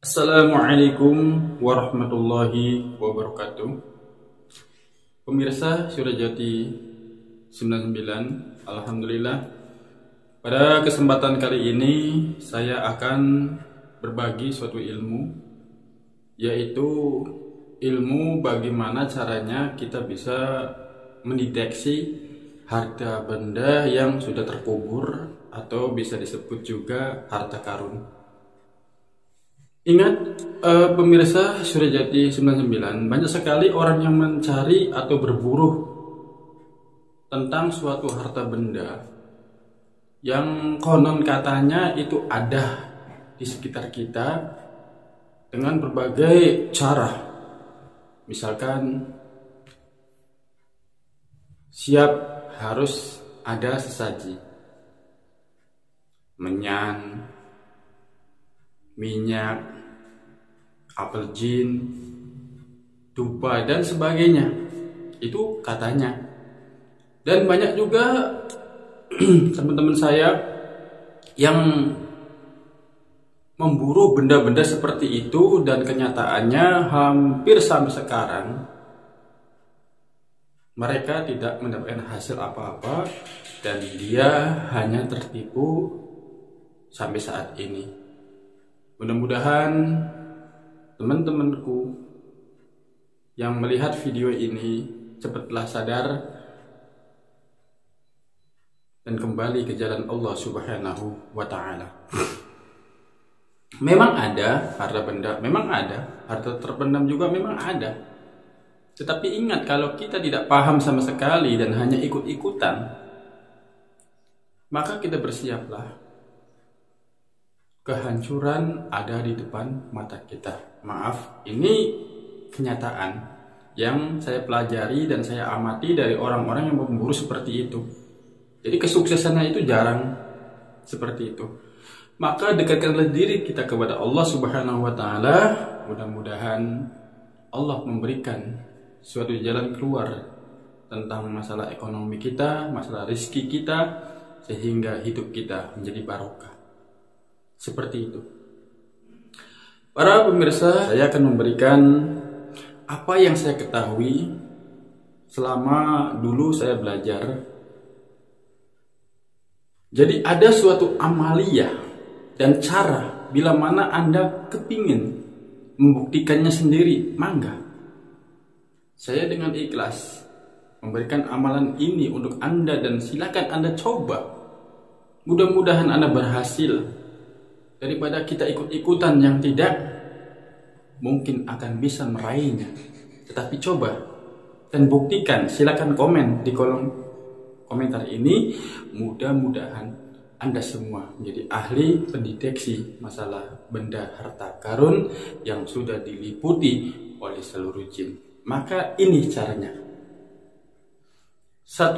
Assalamualaikum warahmatullahi wabarakatuh. Pemirsa Surajati 99, Alhamdulillah. Pada kesempatan kali ini saya akan berbagi suatu ilmu, yaitu ilmu bagaimana caranya kita bisa mendeteksi harta benda yang sudah terkubur atau bisa disebut juga harta karun. Ingat, pemirsa Surajati 99, banyak sekali orang yang mencari atau berburu tentang suatu harta benda yang konon katanya itu ada di sekitar kita dengan berbagai cara. Misalkan siap harus ada sesaji, menyan, minyak, apel jin, dupa, dan sebagainya. Itu katanya. Dan banyak juga teman-teman saya yang memburu benda-benda seperti itu, dan kenyataannya hampir sampai sekarang mereka tidak mendapatkan hasil apa-apa dan dia hanya tertipu sampai saat ini. Mudah-mudahan teman-temanku yang melihat video ini cepatlah sadar dan kembali ke jalan Allah Subhanahu wa Ta'ala. Memang ada harta benda, memang ada harta terpendam juga, memang ada. Tetapi ingat, kalau kita tidak paham sama sekali dan hanya ikut-ikutan, maka kita bersiaplah. Kehancuran ada di depan mata kita. Maaf, ini kenyataan yang saya pelajari dan saya amati dari orang-orang yang memburu seperti itu. Jadi kesuksesannya itu jarang seperti itu. Maka dekatkanlah diri kita kepada Allah Subhanahu wa Ta'ala. Mudah-mudahan Allah memberikan suatu jalan keluar tentang masalah ekonomi kita, masalah rezeki kita, sehingga hidup kita menjadi barokah. Seperti itu. Para pemirsa, saya akan memberikan apa yang saya ketahui selama dulu saya belajar. Jadi ada suatu amaliyah dan cara bila mana Anda kepingin membuktikannya sendiri, mangga. Saya dengan ikhlas memberikan amalan ini untuk Anda dan silakan Anda coba. Mudah-mudahan Anda berhasil. Daripada kita ikut-ikutan yang tidak mungkin akan bisa meraihnya. Tetapi coba dan buktikan. Silakan komen di kolom komentar ini. Mudah-mudahan Anda semua menjadi ahli pendeteksi masalah benda harta karun yang sudah diliputi oleh seluruh jin. Maka ini caranya. 1.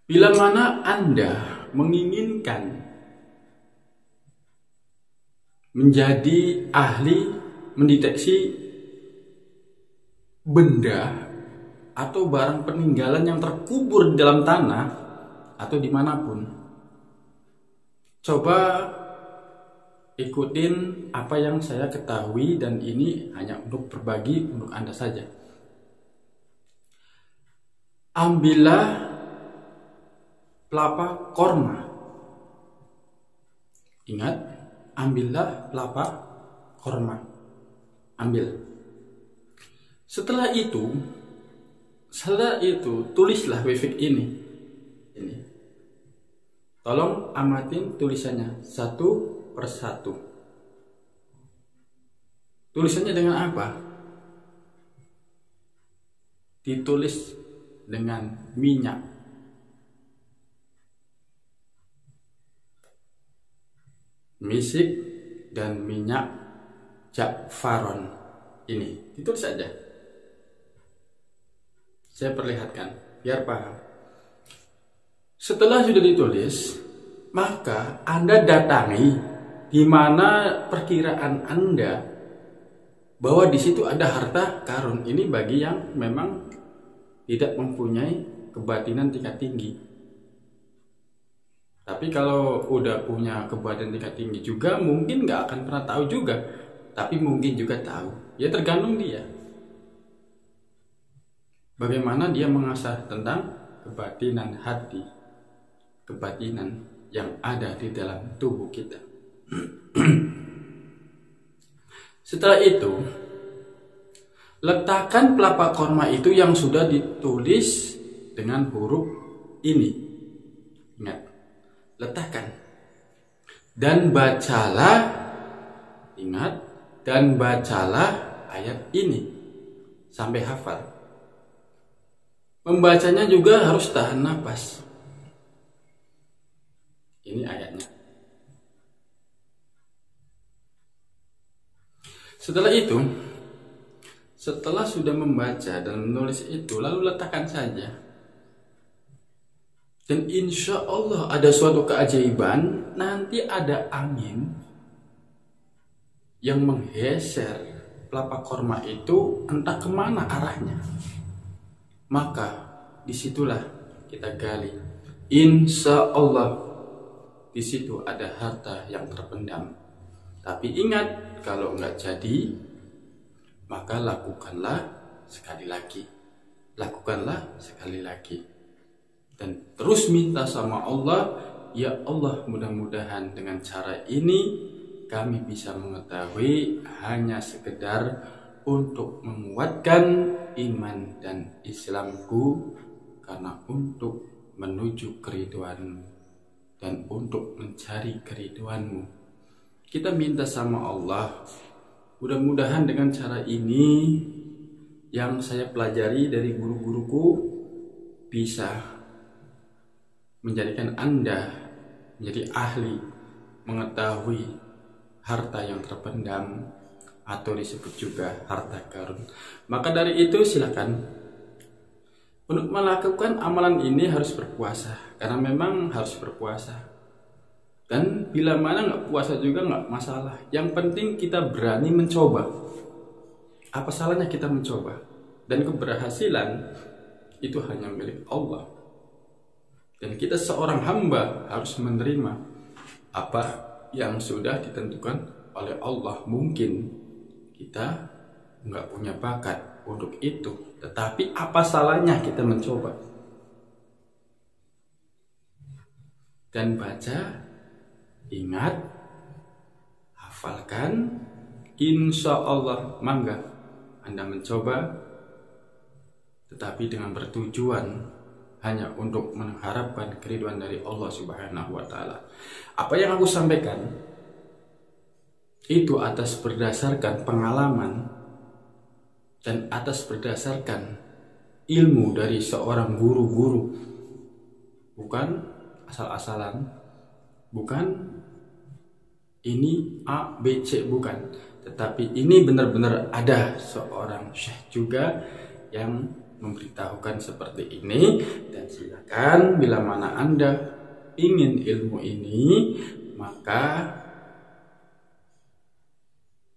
Bila mana Anda menginginkan menjadi ahli mendeteksi benda atau barang peninggalan yang terkubur di dalam tanah atau dimanapun, coba ikutin apa yang saya ketahui, dan ini hanya untuk berbagi untuk Anda saja. Ambillah pelapa korma. Ingat, ambillah pelapa korma. Ambil. Setelah itu tulislah wefik ini. Tolong amatin tulisannya satu persatu. Tulisannya dengan apa? Ditulis dengan minyak. Misik dan minyak Ja'faron. Ini ditulis saja. Saya perlihatkan biar paham. Setelah sudah ditulis, maka Anda datangi di mana perkiraan Anda bahwa di situ ada harta karun. Ini bagi yang memang tidak mempunyai kebatinan tingkat tinggi. Tapi kalau udah punya kebutuhan tingkat tinggi juga mungkin nggak akan pernah tahu juga. Tapi mungkin juga tahu. Ya tergantung dia. Bagaimana dia mengasah tentang kebatinan hati. Kebatinan yang ada di dalam tubuh kita. Setelah itu, letakkan pelapak korma itu yang sudah ditulis dengan huruf ini. Ingat, letakkan. Dan bacalah, ingat, dan bacalah ayat ini sampai hafal. Membacanya juga harus tahan napas. Ini ayatnya. Setelah itu, setelah sudah membaca dan menulis itu, lalu letakkan saja. Dan insya Allah ada suatu keajaiban, nanti ada angin yang menggeser pelapak korma itu entah kemana arahnya. Maka disitulah kita gali. Insya Allah di situ ada harta yang terpendam. Tapi ingat, kalau nggak jadi, maka lakukanlah sekali lagi. Lakukanlah sekali lagi. Dan terus minta sama Allah, ya Allah, mudah-mudahan dengan cara ini kami bisa mengetahui hanya sekedar untuk menguatkan iman dan Islamku, karena untuk menuju keriduanmu dan untuk mencari keriduanmu. Kita minta sama Allah, mudah-mudahan dengan cara ini yang saya pelajari dari guru-guruku bisa menjadikan Anda menjadi ahli mengetahui harta yang terpendam atau disebut juga harta karun. Maka dari itu silakan untuk melakukan amalan ini harus berpuasa, karena memang harus berpuasa. Dan bila mana nggak puasa juga nggak masalah. Yang penting kita berani mencoba. Apa salahnya kita mencoba? Dan keberhasilan itu hanya milik Allah. Dan kita seorang hamba harus menerima apa yang sudah ditentukan oleh Allah. Mungkin kita nggak punya bakat untuk itu, tetapi apa salahnya kita mencoba? Dan baca, ingat, hafalkan, insya Allah mangga Anda mencoba, tetapi dengan bertujuan hanya untuk mengharapkan keriduan dari Allah Subhanahu wa Ta'ala. Apa yang aku sampaikan itu atas berdasarkan pengalaman dan atas berdasarkan ilmu dari seorang guru-guru, bukan asal-asalan, bukan ini A, B, C, bukan. Tetapi ini benar-benar ada seorang syekh juga yang memberitahukan seperti ini. Dan silakan bila mana Anda ingin ilmu ini, maka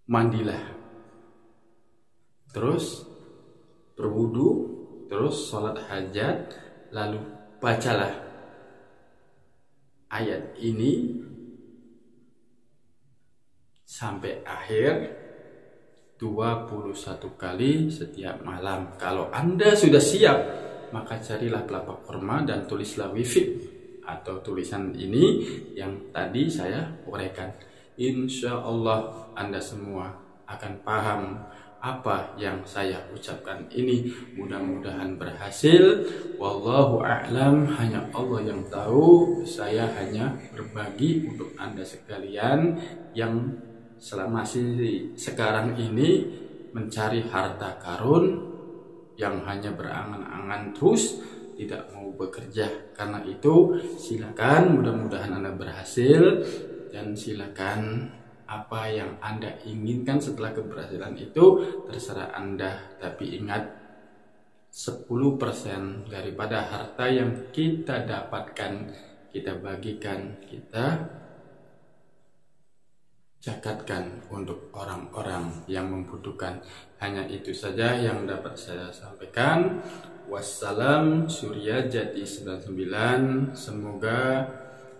mandilah, terus berwudu, terus sholat hajat, lalu bacalah ayat ini sampai akhir 21 kali setiap malam. Kalau Anda sudah siap, maka carilah pelapak korma dan tulislah wifik atau tulisan ini yang tadi saya uraikan. Insya Allah Anda semua akan paham apa yang saya ucapkan ini. Mudah-mudahan berhasil. Wallahu a'lam, hanya Allah yang tahu. Saya hanya berbagi untuk Anda sekalian yang selama sekarang ini mencari harta karun, yang hanya berangan-angan terus tidak mau bekerja. Karena itu silakan, mudah-mudahan Anda berhasil, dan silakan apa yang Anda inginkan setelah keberhasilan itu terserah Anda. Tapi ingat, 10% daripada harta yang kita dapatkan kita bagikan, kita zakatkan untuk orang-orang yang membutuhkan. Hanya itu saja yang dapat saya sampaikan. Wassalam, Surya Jati 99. Semoga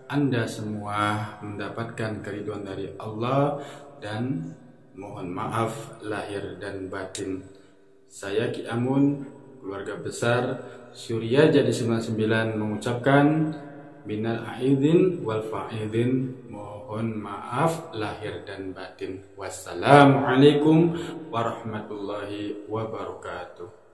Anda semua mendapatkan keridhaan dari Allah, dan mohon maaf lahir dan batin. Saya Ki Amun, keluarga besar Surya Jadi 99, mengucapkan minal aidin wal faidin, mohon maaf lahir dan batin. Wassalamualaikum warahmatullahi wabarakatuh.